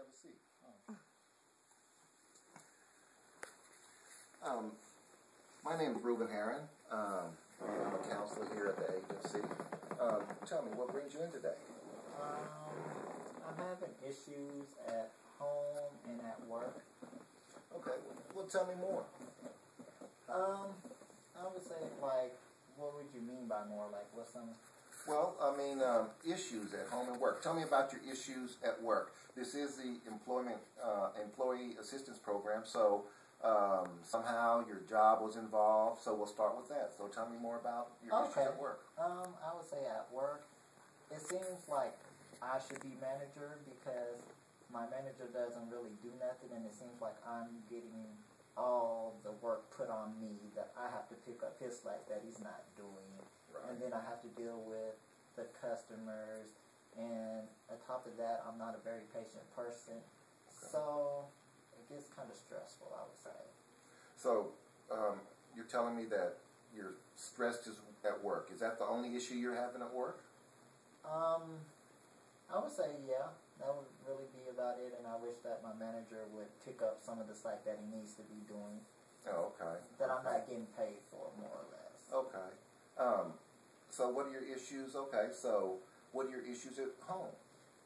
have a seat. My name is Ruben Herron. I'm a counselor here at the agency. Tell me, what brings you in today? I'm having issues at home and at work. Okay, well tell me more. I would say, like, what would you mean by more? Like, what's some... Well, I mean, issues at home and work. Tell me about your issues at work. This is the employee assistance program, so somehow your job was involved, so we'll start with that. So tell me more about your issues at work. I would say at work, it seems like I should be manager because my manager doesn't really do nothing, and it seems like I'm getting all the work put on me that I have to pick up his slack that he's not doing. Right. And then I have to deal with the customers, and on top of that, I'm not a very patient person. Okay. So it gets kind of stressful, I would say. So you're telling me that you're stressed at work. Is that the only issue you're having at work? I would say, yeah, that would really be about it, and I wish that my manager would pick up some of the slack that he needs to be doing. Oh, okay. That I'm not getting paid for, more or less. Okay. So what are your issues? Okay, so what are your issues at home?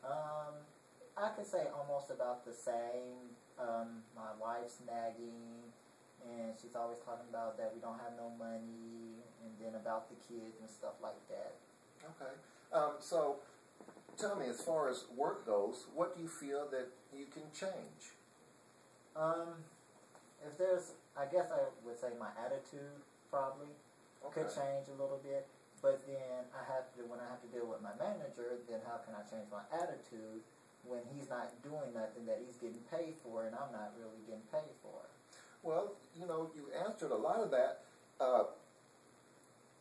I could say almost about the same. My wife's nagging, and she's always talking about that we don't have no money, and then about the kids and stuff like that. Okay. So tell me, as far as work goes, what do you feel that you can change? If there's, I guess I would say my attitude probably could change a little bit. But then when I have to deal with my manager, then how can I change my attitude when he's not doing nothing that he's getting paid for, and I'm not really getting paid for? Well, you know, you answered a lot of that.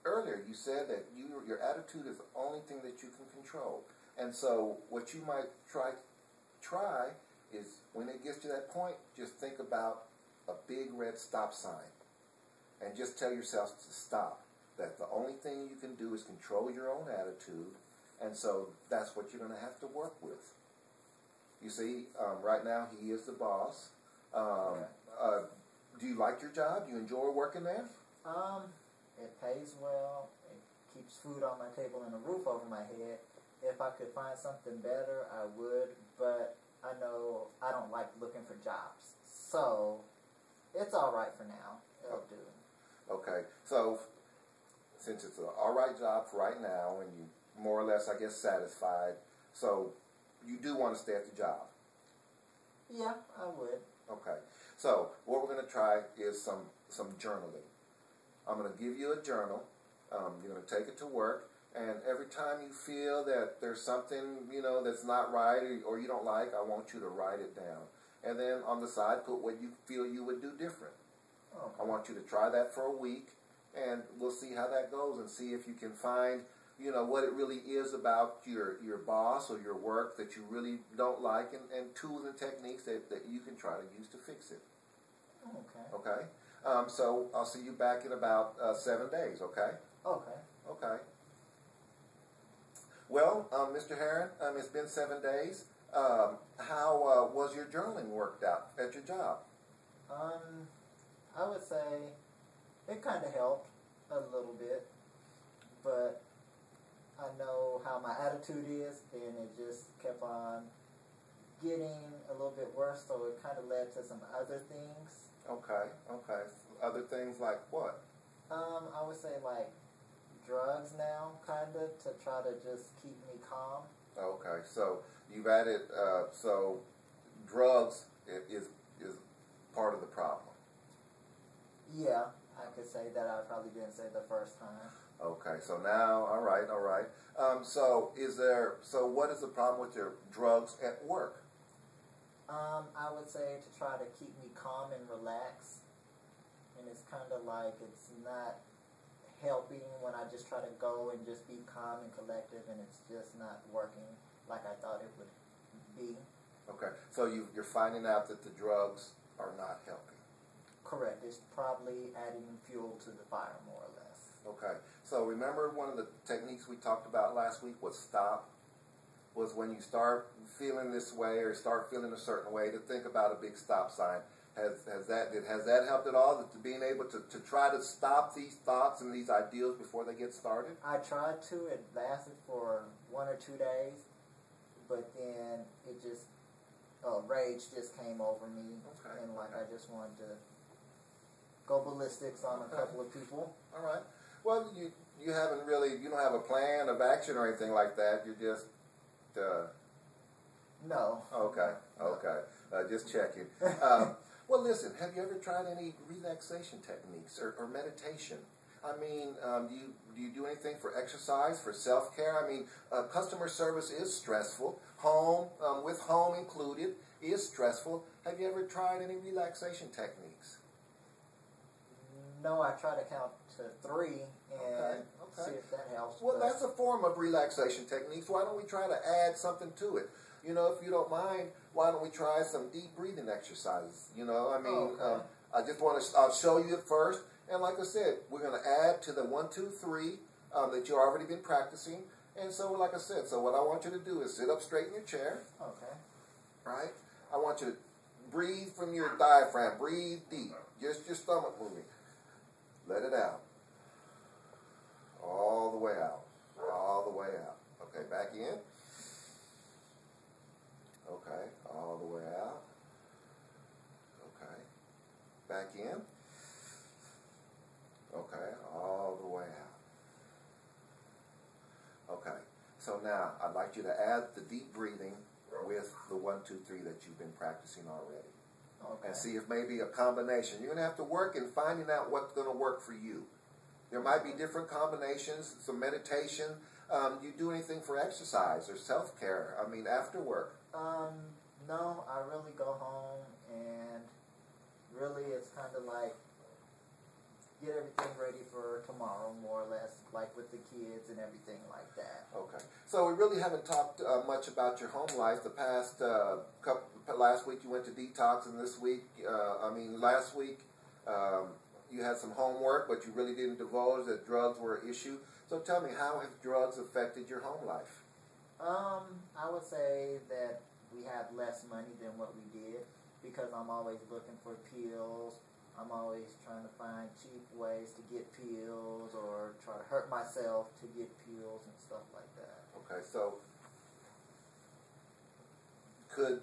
Earlier, you said that your attitude is the only thing that you can control. And so what you might try is, when it gets to that point, just think about a big red stop sign. And just tell yourself to stop. That the only thing you can do is control your own attitude. And so that's what you're going to have to work with. You see, right now he is the boss. Do you like your job? Do you enjoy working there? It pays well. It keeps food on my table and a roof over my head. If I could find something better, I would. But I know I don't like looking for jobs. So it's all right for now. It'll do. Okay. So since it's an all right job for right now, and you more or less, I guess, satisfied, so you do want to stay at the job? Yeah, I would. Okay. So what we're going to try is some journaling. I'm going to give you a journal. You're going to take it to work, and every time you feel that there's something, you know, that's not right or you don't like, I want you to write it down. And then on the side, put what you feel you would do different. Okay. I want you to try that for a week, and we'll see how that goes and see if you can find, you know, what it really is about your boss or your work that you really don't like, and tools and techniques that you can try to use to fix it. Okay. Okay? So I'll see you back in about 7 days, okay? Okay. Okay. Well, Mr. Herron, it's been 7 days. How was your journaling worked out at your job? I would say it kind of helped a little bit, but I know how my attitude is, and it just kept on getting a little bit worse, so it kind of led to some other things. Okay, okay. Other things like what? I would say like drugs now, kind of, to try to just keep me calm. Okay, so you've added, so drugs is part of the problem. Yeah, I could say that. I probably didn't say the first time. Okay, so now, all right. So what is the problem with your drugs at work? I would say to try to keep me calm and relaxed, and it's kind of like it's not helping when I just try to go and just be calm and collective, and it's just not working like I thought it would be. Okay, so you're finding out that the drugs are not helping. Correct. It's probably adding fuel to the fire, more or less. Okay. So remember, one of the techniques we talked about last week was stop. was when you start feeling this way or start feeling a certain way to think about a big stop sign. Has that helped at all? To being able to try to stop these thoughts and these ideals before they get started? I tried to. It lasted for 1 or 2 days, but then it just rage just came over me, and I just wanted to go ballistics on a couple of people. All right. Well, you haven't really, you don't have a plan of action or anything like that. You're just no. Okay. Just checking. Well, listen, have you ever tried any relaxation techniques or meditation? I mean, do you do anything for exercise, for self-care? I mean, customer service is stressful. Home, with home included, is stressful. Have you ever tried any relaxation techniques? No, I try to count to 3 and see if that helps. Well, that's a form of relaxation techniques. Why don't we try to add something to it? You know, if you don't mind, why don't we try some deep breathing exercises? You know, I mean, I just want to, I'll show you it first. And like I said, we're going to add to the 1, 2, 3 that you've already been practicing. And so, like I said, so what I want you to do is sit up straight in your chair. Okay. Right? I want you to breathe from your diaphragm. Breathe deep. Just your stomach moving. Let it out. All the way out. All the way out. Okay, back in. Okay, all the way out. Okay, back in. Okay, all the way out. Okay, so now I'd like you to add the deep breathing with the 1, 2, 3 that you've been practicing already. Okay. And see if maybe a combination. You're going to have to work in finding out what's going to work for you. There might be different combinations, some meditation. You do anything for exercise or self-care? I mean, after work? No, I really go home and really it's kind of like get everything ready for tomorrow, more or less, like with the kids and everything like that. Okay. So we really haven't talked much about your home life. The past last week you went to detox, and this week, last week you had some homework, but you really didn't divulge that drugs were an issue. So tell me, how have drugs affected your home life? I would say that we have less money than what we did because I'm always looking for pills. I'm always trying to find cheap ways to get pills or try to hurt myself to get pills and stuff like that. Okay, so could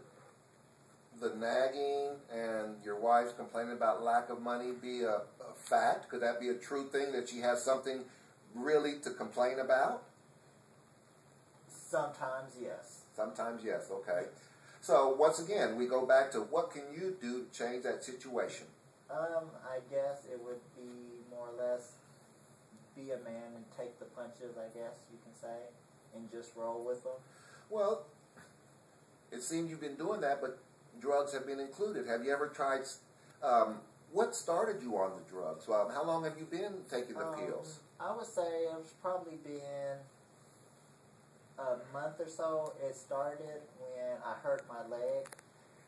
the nagging and your wife's complaining about lack of money be a fact? Could that be a true thing, that she has something really to complain about? Sometimes, yes. Sometimes, yes. Okay. So, once again, we go back to what can you do to change that situation? I guess it would be more or less be a man and take the punches, I guess you can say, and just roll with them. Well, it seems you've been doing that, but drugs have been included. Have you ever tried, what started you on the drugs? Well, how long have you been taking the pills? I would say it's probably been a month or so. It started when I hurt my leg,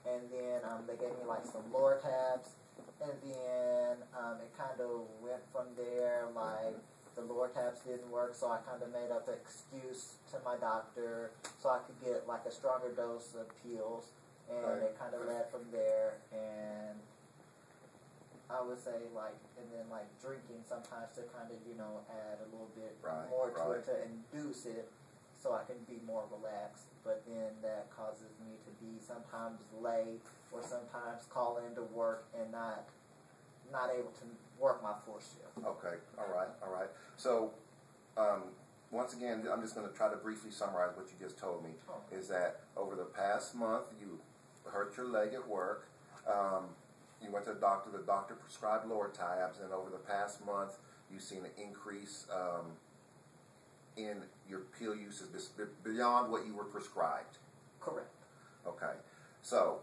and then they gave me like some Lortabs, and then it kind of went from there. Like the Lortabs didn't work, so I kind of made up an excuse to my doctor so I could get like a stronger dose of pills, and it kind of led from there. And I would say and then drinking sometimes to kind of add a little bit more to it to induce it, so I can be more relaxed. But then that causes me to be sometimes late or sometimes call into work and not able to work my full shift. Okay, all right. So, once again, I'm just going to try to briefly summarize what you just told me. Is that over the past month, you hurt your leg at work, you went to the doctor prescribed Lortabs, and over the past month, you've seen an increase in your pill usage beyond what you were prescribed. Correct. Okay. So,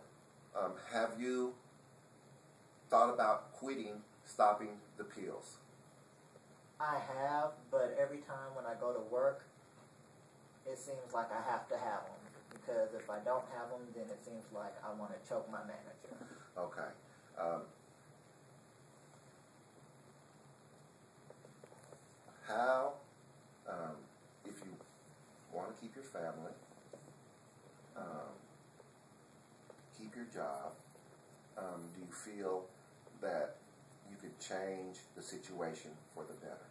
have you thought about stopping the pills? I have, but every time when I go to work, it seems like I have to have them. Because if I don't have them, then it seems like I want to choke my manager. Okay. How, if you want to keep your family, your job, do you feel that you could change the situation for the better?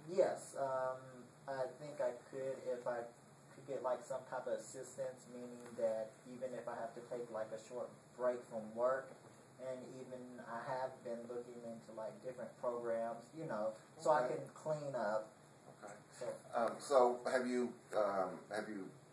Yes, I think I could if I could get like some type of assistance, meaning that even if I have to take like a short break from work, and even I have been looking into like different programs, you know, so I can clean up. Okay. So have you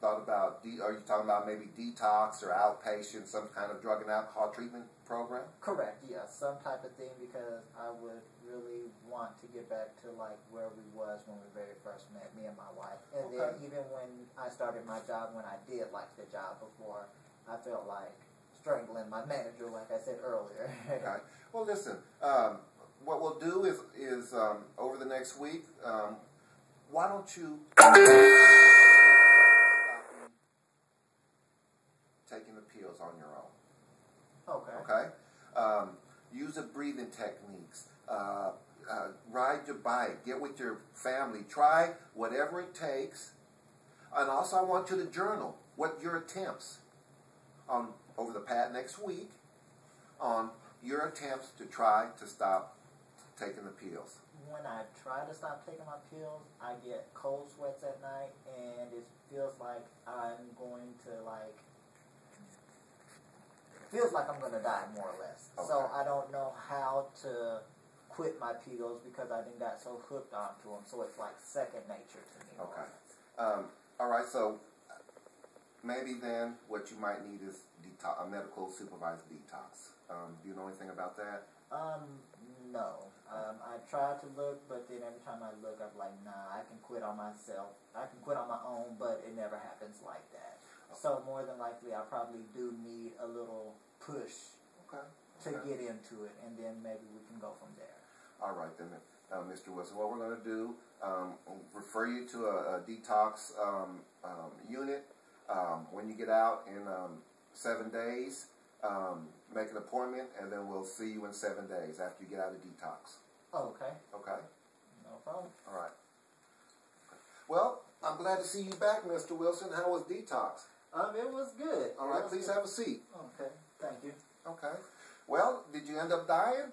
thought about, are you talking about maybe detox or outpatient, some kind of drug and alcohol treatment program? Correct, yes, some type of thing, because I would really want to get back to like where we was when we very first met, me and my wife. And then even when I started my job, when I did like the job before, I felt like strangling my manager, like I said earlier. Okay. Well, listen, what we'll do is over the next week, why don't you taking the pills on your own? Okay. Okay? Use the breathing techniques. Ride your bike. Get with your family. Try whatever it takes. And also I want you to journal what your attempts on over the past next week on your attempts to try to stop taking the pills. When I try to stop taking my pills, I get cold sweats at night, and it feels like I'm going to die, more or less. Okay. So I don't know how to quit my pills because I done got so hooked onto them. So it's like second nature to me. Okay. All right. So maybe then what you might need is a medical supervised detox. Do you know anything about that? No. I tried to look, but then every time I look, I'm like, nah, I can quit on myself. I can quit on my own, but it never happens like that. Okay. So more than likely, I probably do need a little push to get into it, and then maybe we can go from there. All right, then, Mr. Wilson, what we're going to do, refer you to a detox unit. When you get out in 7 days, make an appointment, and then we'll see you in 7 days after you get out of detox. Oh, okay. Okay? No problem. All right. Well, I'm glad to see you back, Mr. Wilson. How was detox? It was good. All right, please have a seat. Okay, thank you. Okay. Well, did you end up dying?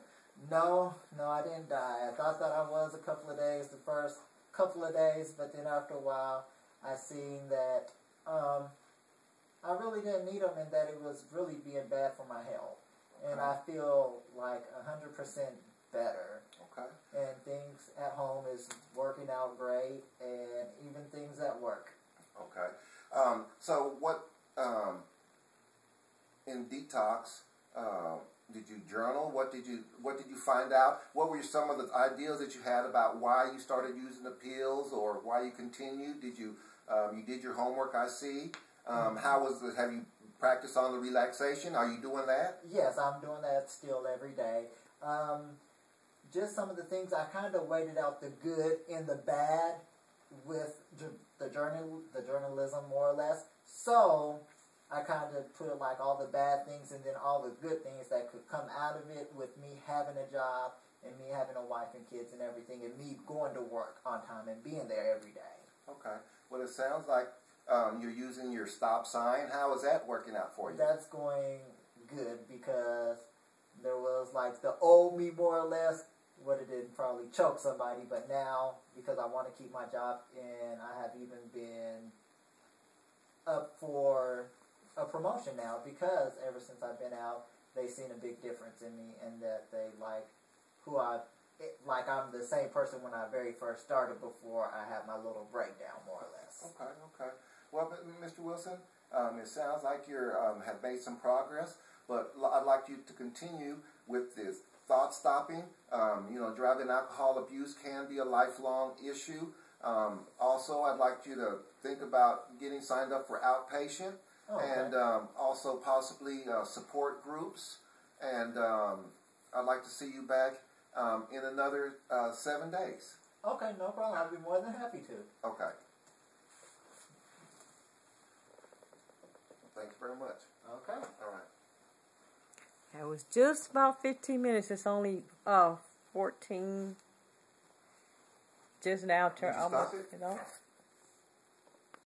No, I didn't die. I thought that I was a couple of days, the first couple of days, but then after a while, I seen that I really didn't need them, and that it was really being bad for my health. Okay. And I feel like 100% better. Okay. And things at home is working out great, and even things at work. Okay. So what in detox? Did you journal? What did you find out? What were some of the ideas that you had about why you started using the pills, or why you continued? Did you you did your homework? I see. How was it? Have you practiced on the relaxation? Are you doing that? Yes, I'm doing that still every day. Just some of the things, I kind of weighted out the good and the bad with the journalism, more or less. So I kind of put like all the bad things and then all the good things that could come out of it, with me having a job and me having a wife and kids and everything, and me going to work on time and being there every day. Okay. Well, it sounds like you're using your stop sign. How is that working out for you? That's going good, because there was like the old me, more or less, would have did probably choke somebody, but now, because I want to keep my job, and I have even been up for a promotion now, because ever since I've been out, they've seen a big difference in me, and that they like who I'm the same person when I very first started, before I had my little breakdown, more or less. Okay, okay. Well, Mr. Wilson, it sounds like you have made some progress, but I'd like you to continue with this thought stopping. Drug and alcohol abuse can be a lifelong issue. Also, I'd like you to think about getting signed up for outpatient, and also possibly support groups. And I'd like to see you back in another 7 days. Okay, no problem. I'd be more than happy to. Okay. Thank you very much. Okay. All right. It was just about 15 minutes. It's only 14. Just now. Did you stop it?